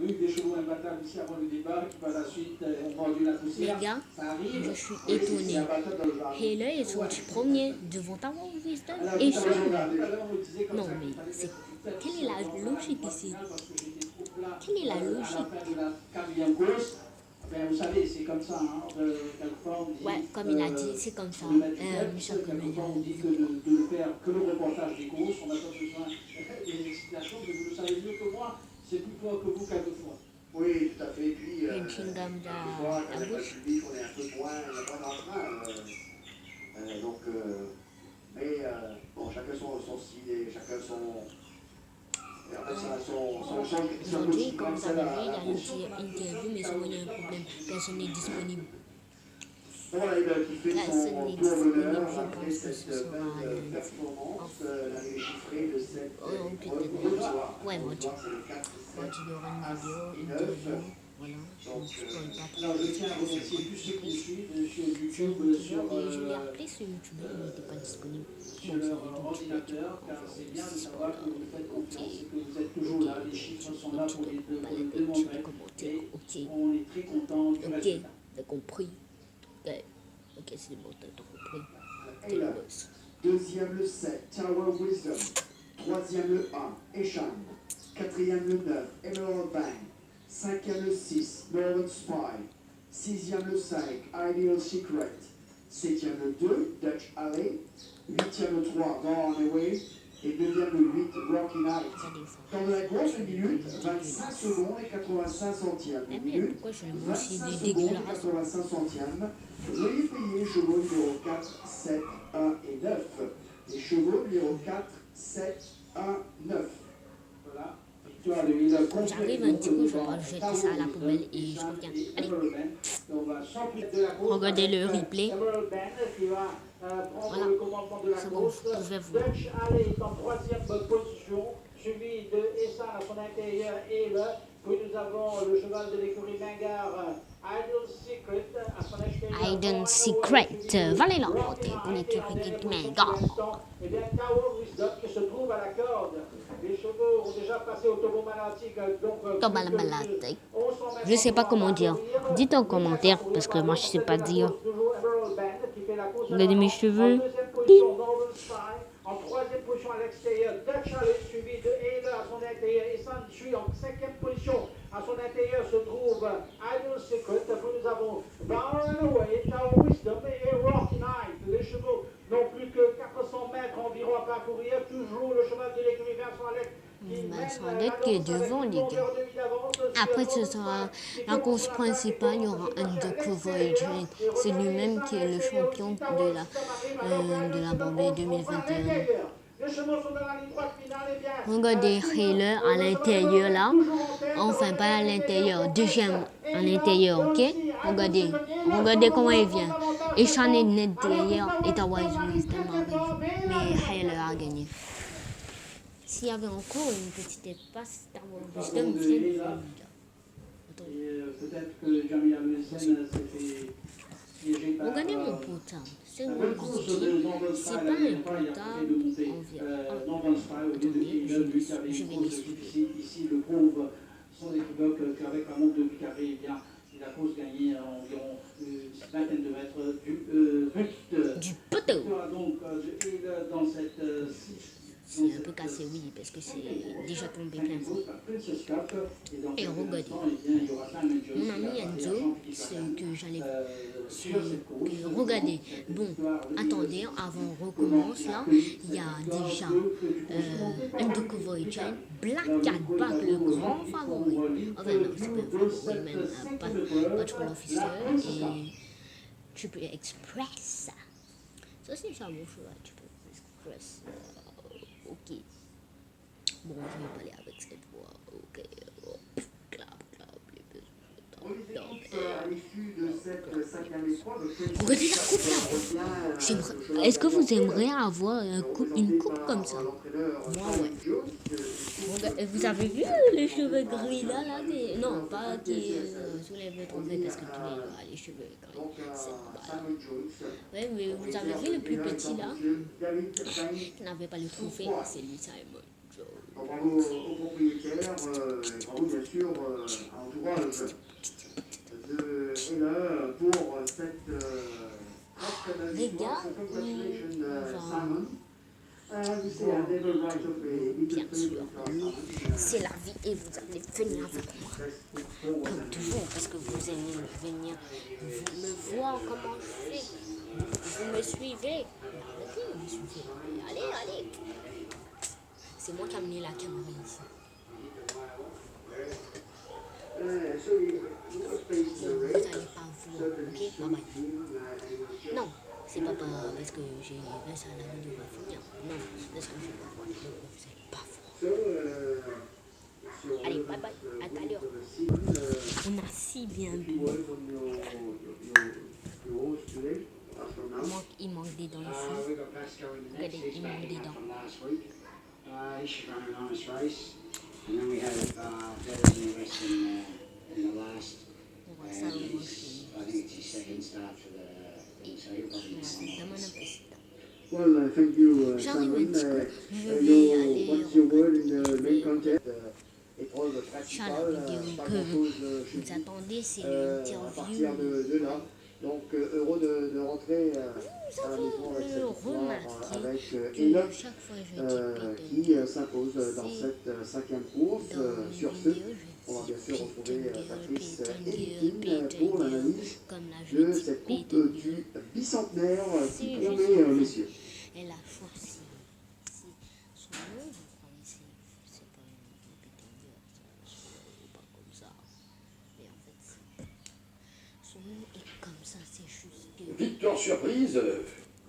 vu des chevaux imbattables ici avant le départ qui par la suite ont mordu la poussière. Les gars, Ça arrive. je suis étonné. Hailer est sorti premier devant Tower of Wisdom et Sean. Non mais c'est... Quelle est la logique ici? Quelle est la logique? Ben, vous savez, c'est comme ça, hein. Quelquefois, on dit, ouais, comme il a dit, c'est comme ça. Quelquefois, on dit que de ne faire que le reportage des courses, on n'a pas besoin des explications, mais vous le savez mieux que moi, c'est plus fort que vous quelquefois. Oui, tout à fait. Puis, Une chewing-gum quelquefois, à quand la il y a pas de bouche. public, on est un peu moins, il n'y a pas d'entrain. Donc, mais bon, chacun son style et chacun son. Aujourd'hui, comme vous avez vu, il y a une petite interview, mais souvent il y a un problème. Personne n'est disponible. Voilà, il a fait Personne n'est son tour disponible, d'honneur je après pense que ce cette sera belle lundi. performance, l'année chiffrée de cette Oh, peut-être. Ouais, moi, tu auras une vidéo, interview. Voilà, je ne spoil pas trop. Alors, je tiens à remercier tous ceux qui me suivent sur YouTube, Je l'ai appelé sur YouTube, mais il n'était pas disponible. sur leur ordinateur, car c'est bien de savoir que vous faites confiance et que vous êtes toujours là. Les chiffres sont là pour le démontrer. Et on est très content du résultat. T'as compris. Ok, c'est bon, t'as compris. Et là, deuxième le 7, Tower Wisdom. Troisième le 1, Eshan. Quatrième le 9, Emerald Bank. Cinquième le 6, Northern Spy. Sixième le 5, Ideal Secret. Septième le 2, Dutch Alley. Huitième le 3, Gone Away. Et neuvième le 8, Rocky Night. Dans la course, une minute, 25 secondes et 85 centièmes. Une minute, 25 secondes et 85 centièmes. Veuillez payer chevaux numéro 4, 7, 1 et 9. Les chevaux numéro 4, 7, 1, 9. Voilà. J'arrive un petit coup, je vais jeter ça à la poubelle et je reviens. Allez, regardez le replay. Voilà, c'est bon, vous pouvez vous. Dutch Alley est en troisième position, suivi de Essan à son intérieur et le. Puis nous avons le cheval de l'écurie Mingard, Ideal Secret à son extérieur. Hidden Secret, Valéland, pour l'écurie Mingard. Et bien Tower Wisdom qui se trouve à la corde. Les chevaux ont déjà passé au tombeau malatique. Comme à la malade. Je sais pas comment dire. Dites en commentaire parce que moi je sais pas dire. Regardez mes cheveux. En troisième position à l'extérieur, Dutch Alley, suivi de Haler à son intérieur. Et ça suit en cinquième position. À son intérieur se trouve Ideal Secret. Puis nous avons Gone Away, Tower Wisdom et Rocky Night. Les chevaux n'ont plus que 400 mètres environ à parcourir. Toujours le cheval de l'écurie Vincent Alec. Vincent qui est devant les gars. Après ce sera la course principale, il y aura Undercover Agent. C'est lui-même qui est le champion de la Bombay 2021. Regardez Hailer à l'intérieur là. Enfin pas à l'intérieur, deuxième à l'intérieur, ok? Regardez comment il vient. Et Sean est net derrière et Tower Wisdom arrive. Mais Hailer a gagné. S'il y avait encore une petite espace, Tower Wisdom vient. Peut-être que Jamie Wilson s'est fait piéger par... Regardez mon portable. C'est mon whisky. C'est pas un portable. On verra. Attendez, je vais l'expliquer. Ici, le pauvre, son équivoque qu'avec la montre de Picaré, eh bien, il a cause gagné environ une vingtaine de mètres du poteau. Donc, dans cette C'est un peu cassé, oui, parce que c'est déjà tombé plein de fois. Et regardez, mon ami Enzo, c'est que j'allais... Regardez, bon, attendez, avant on recommence, là, il y a déjà Undercover Agent, Black Cat Back, le grand favori. Enfin non, c'est pas un favori, même Patrol Officer et Triple Express. Ça c'est ça mon choix, Triple Express. Ok. Bon, je vais parler avec cette voix. Ok. Regardez la coupe là. Est-ce que vous aimeriez avoir une coupe comme ça? Moi, ouais. Vous avez vu les cheveux gris là, non, pas qui soulèvent le trophée parce que tous les cheveux gris, c'est mal. Ouais, mais vous avez vu le plus petit là, qui n'avait pas le trophée, c'est lui, Simon Jones. Bravo au propriétaire, bravo bien sûr So congratulations, on va Simon. We say I never write off a bien little sûr, favor for Simon. c'est la vie et vous allez venir avec moi. Comme toujours, parce que vous aimez venir vous me voir comment je fais. Vous me suivez. Arrêtez de me suivre. Allez, allez. C'est moi qui ai amené la caméra ici. So you was faced the Vous race. n'allez pas voir, ok? Bye bye. Non, c'est pas parce que j'ai laissé la vidéo va finir. Non, parce que je vais pas voir. Donc vous n'allez pas voir. Allez, bye bye. À tout à l'heure. On a si bien bu. Il manque des dents ici. We've got Pascal in the next. Regardez, He's il back manque in des that dents. from last week. He should run a nice race. And then we have Dennis in the last. On va ça And manger. I think it's his second start for the thing, so he'll probably On va be demander un peu ça. Well, thank you, J'arrive un Simon. petit peu. Je vais aller What's your word in the je main vais- content? It was the Ça, principal, la vidéo pas que grand-chose chez vous attendez, c'est à l'interview. partir de là. Donc, heureux de rentrer à la maison avec cette victoire, remarqué avec que Enoch chaque fois je dis qui s'impose dans cette cinquième course. Sur ce, on va bien sûr retrouver Patrice Elikin pour l'analyse comme la de jeune cette coupe Peter du bicentenaire qui Si, promet, je sais. messieurs. Elle a choisi. Si son nom, vous croyez, c'est pas un Peter c'est pas comme ça. Mais en fait, son nom est comme ça, c'est juste que. Victoire surprise,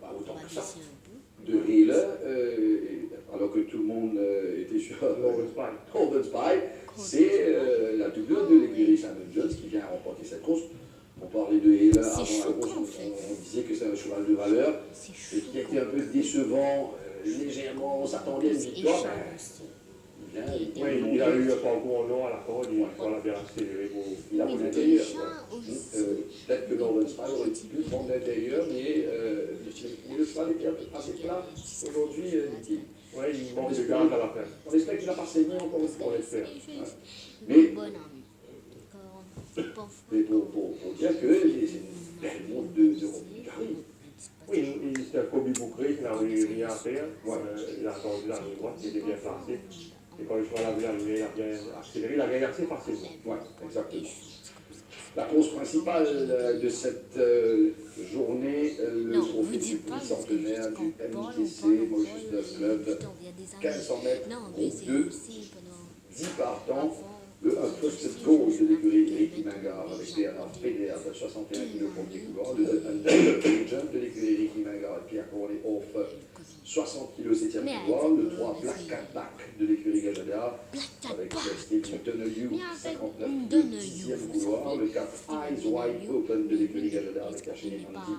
On autant va que ça, laisser un peu. de Hill, alors que tout le monde était sur Golden Spy. C'est la double de l'écurie Simon Jones qui vient remporter cette course. On parlait de Hill avant la choquant, course, en fait. on disait que c'est un cheval de valeur C'est et qui était un peu décevant, légèrement, on s'attendait à une victoire. Ben, il vient, Oui, il a eu un parcours en long à la corde, on l'a bien accéléré pour... il a Oui, pris mais l'intérieur. déjà ouais. aussi. Peut-être que Golden Spy aurait pu prendre l'intérieur, mais le cheval était un peu assez plat aujourd'hui, dit-il. Oui, il manque de gaz à la fin. On espère qu'il n'a pas saigné encore une fois. On l'espère. Mais- Bon ami. Mais pour dire que c'est une belle montre de Robbie Gary. Oui, c'est un Kobe Boucré qui n'avait rien à faire. Ouais. Il a attendu la ligne droite, qui était bien placé. Et quand le cheval a vu la lumière, il a bien accéléré, il a gagné assez facilement. Ouais, exactement. La course principale de cette journée, le Non, trophée vous du dites pas, prix parce que centenaire juste du qu'on parle, MTC, on Motus parle, Love Club, il y a des années. 1500 mètres, Non, mais groupe c'est 2, aussi pendant 10 partants, avant. le Trusted Gold de l'écurie Ricky Mangard avec Bernard Feder de 61 kg premier couloir, le Legend de l'écurie Ricky Mangard et Pierre Cornet Off 60 kg 7e couloir, le 3 Black Cat Back de l'écurie Gajada avec Steve Donahue 59 kg 10e couloir, le 4 Eyes Wide Open de l'écurie Gajada avec Hachem Randy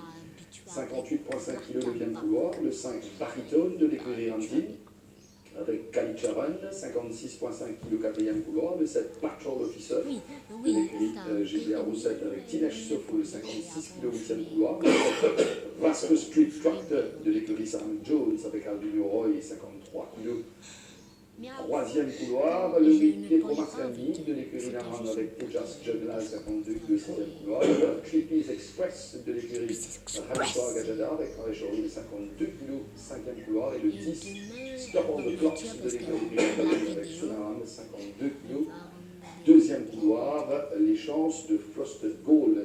58,5 kg 9e couloir, le 5 Baritone de l'écurie Randy avec Kali Charan, 56,5 kg 4e couloir, le 7 Patrol Officer Oui, de oui, l'écurie ça. GBA Roussette avec Tinesh Sofo, 56 kg 8e couloir, le 7 Vasco Street Tractor de l'écurie Simon Jones avec Albino Roy, 53 kg Mais 3e couloir, le 8 Pietro Mascagni de l'écurie Naran avec Tejas Juggler, 52 kg 6e couloir, le Trippies Express de l'écurie Ramsar Gajada avec Raéchori, 52 kg 5e couloir, et le 10 Stop on the Clocks de l'écurie Gajada avec Sonaran, 52 kg 2e couloir, les chances de Frosted Goal.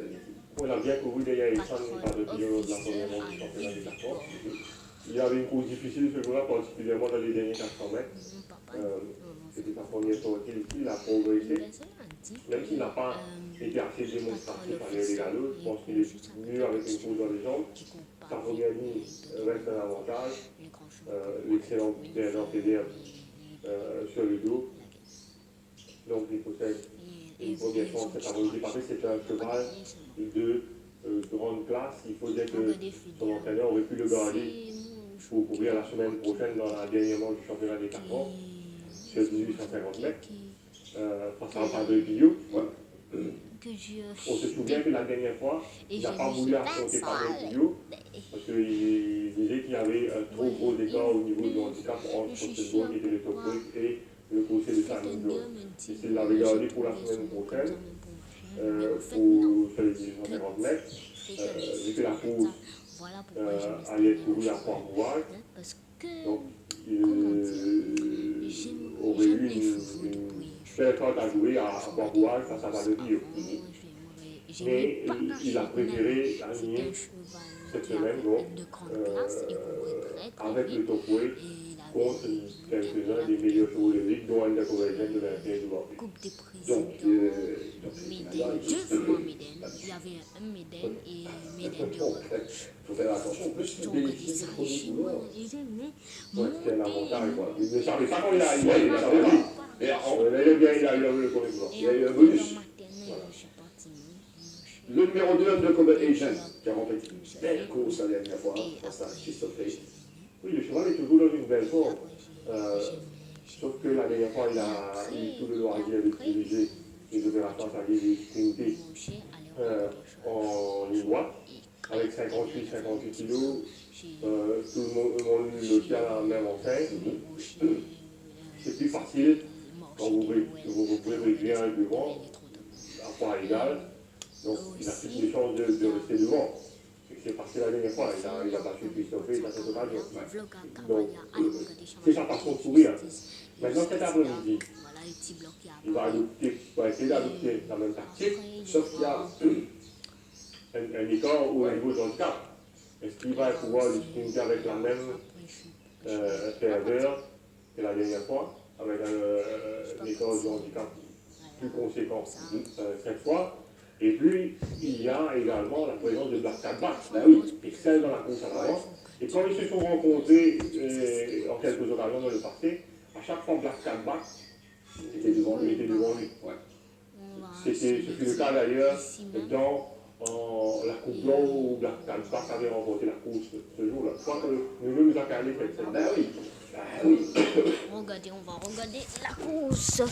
On a bien couru derrière Ethan, pas depuis de la première manche du championnat des 4 ans. Il avait une course difficile ce jour-là, particulièrement dans les derniers 400 mètres. C'était sa première sortie ici, il a progressé. Même s'il n'a pas été assez démonstratif à l'air des galops, je pense qu'il est mieux avec une course dans les jambes. Sa première ligne reste un avantage. L'excellent Bernard Feder sur le dos. Donc il possède une première chance cette après-midi. C'est un cheval de grande classe. Il faudrait que son entraîneur aurait pu le garder pour courir la semaine prochaine dans la dernière manche du championnat des 4 ans sur 1850 mètres face à Pablo Pillot. On se souvient que la dernière fois, il n'a pas voulu affronter Pablo Pillot parce qu'il disait qu'il y avait un trop gros écart au niveau du handicap entre ce bois qui était le top weight et le coursier de Simon Jones. Et s'il l'avait gardé pour la semaine prochaine, pour sur les 1850 mètres, vu que la course voilà pourquoi je me allait courir à Port-Rouage. Parce que, Donc, comment dire, il aurait j'aime eu les chevaux de une bouille. belle tente à jouer à Port-Rouage face à Val-de-Bio. Mais il a préféré gagner cette semaine, donc, de grande classe et courait très avec vite. le top weight Et il avait contre quelques-uns des meilleurs chevaux de ligue, dont un Convergent de 21 jours. Coupe des Donc, présidents, donc Médène, 2 fois Médène. Il y avait un Médène et Médène de donc, Renault. faut faire attention, en plus, il Donc, bénéficie ça, du produit chez couleur. moi, ils aimaient Ouais, c'était un avantage, quoi. Il ne monter. savait pas quand il a eu Mais il a eu le premier blanc. il y a eu un bonus. Je suis parti. Le numéro 2, Undercover Agent, qui a remporté une belle course la dernière fois face à Christophe Hayes. Oui, le cheval est toujours dans une belle forme. Sauf que la dernière fois, il a eu tout le loisir de diriger les opérations à Guéry Trinité en Lillois, avec 58 kilos. Tout le monde le tient à la même enseigne. C'est plus facile quand vous pouvez réduire un devant à poids égal. Donc, il a plus de chances de rester devant. C'est passé la dernière fois, il a battu Christophe Hayes à cette occasion. Donc, c'est sa façon de courir. Maintenant, cet après-midi, il va essayer d'adopter la même tactique, Sauf qu'il y a un écart au niveau de handicap. Est-ce qu'il va pouvoir l'utiliser avec la même ferveur que la dernière fois, avec un écart de handicap plus conséquent cette fois? Et puis, il y a également la présence de Black Cat Back, qui excelle dans la course à l'avant. Et quand ils se sont rencontrés en quelques occasions dans le passé, à chaque fois Black Cat Back était devant lui. Ouais. Ce fut le cas d'ailleurs dans la Coupe Blanc où Black Cat Back avait remporté la course ce jour-là. Je crois que nous nous a calé cette scène. Ben oui. Ben oui. Regardez, on va regarder la course.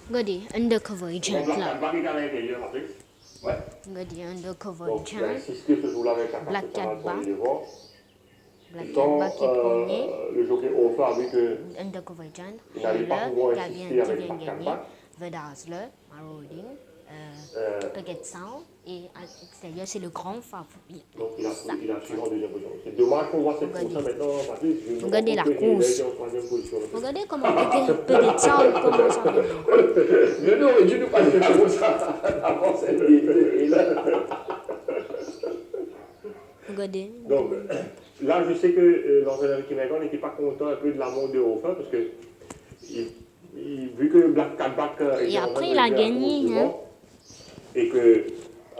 Regardez, Undercover Agent Black Cat là. Back est à l'intérieur, Patrick. Ouais. Regardez, Undercover Donc, il a Agent. insisté ce jour-là avec la Black carte Cat sur Back. les devants. Black Cat Quand Back est premier. le jockey Orpha a vu que Undercover Agent. il n'allait pas Handler, pouvoir qui insister vient avec Black Cat gagner. Back, Vedasler, Marauding, Puget Sound. Et à l'extérieur, c'est le grand favori. donc il a suivi en deuxième position. C'est dommage qu'on voit cette course maintenant, Patrick. Regardez la Il course. est en troisième position. Regardez comment Puget Sound commence à venir. Je n'aurais dû nous passer comme ça avant cette et là. Regardez. Donc, là, je sais que l'entraîneur Ricky Megan n'était pas content un peu de la montre de Orpha parce que vu que Black Cat Back Et après, il a gagné, hein. Et que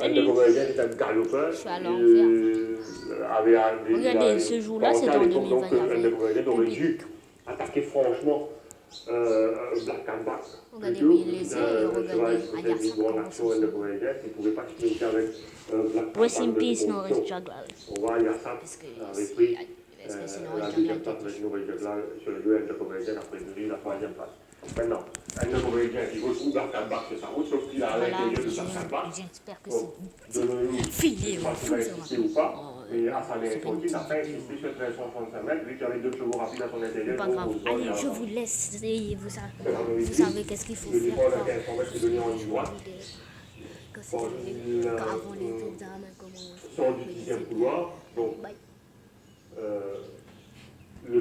Undercover Agent était un galopeur. Je suis à l'envers. Regardez, ce jour-là, c'était en 2020, Donc, il y avait Undercover Agent aurait public. dû attaquer franchement Black Cat Back. Regardez, Plutôt, oui, les yeux, et regardez, c'était Alias, une bonne comment action ça se Undercover Agent. Il ne pouvait pas se limiter avec Black Cat Rest in Back de peace, cette Norris position. Jagwell. On voit Yassap Parce que avait pris est-ce que c'est la Norris deuxième Jagwell place avec Norris Jagwell sur le duel Undercover Agent après lui la troisième place. Maintenant, Undercover Agent, il retrouve Black Cat Back sur sa route, sauf qu'il a à Voilà, l'intérieur de Black Cat Back. j'espère que Donc, c'est de nos jours, filé, je sais pas s'il va insister ou pas, mais à sa dernière sortie, il n'a pas insisté sur 1365 mètres, vu qu'il y avait deux chevaux rapides à son intérieur. pas grave. Allez, je vous laisse. Et vous savez qu'est-ce qu'il faut Le faire. départ de 1500 mètres est donné en ligne droite. Que c'est avant les examens, comment on Sort du 10e couloir. Donc, Bye. le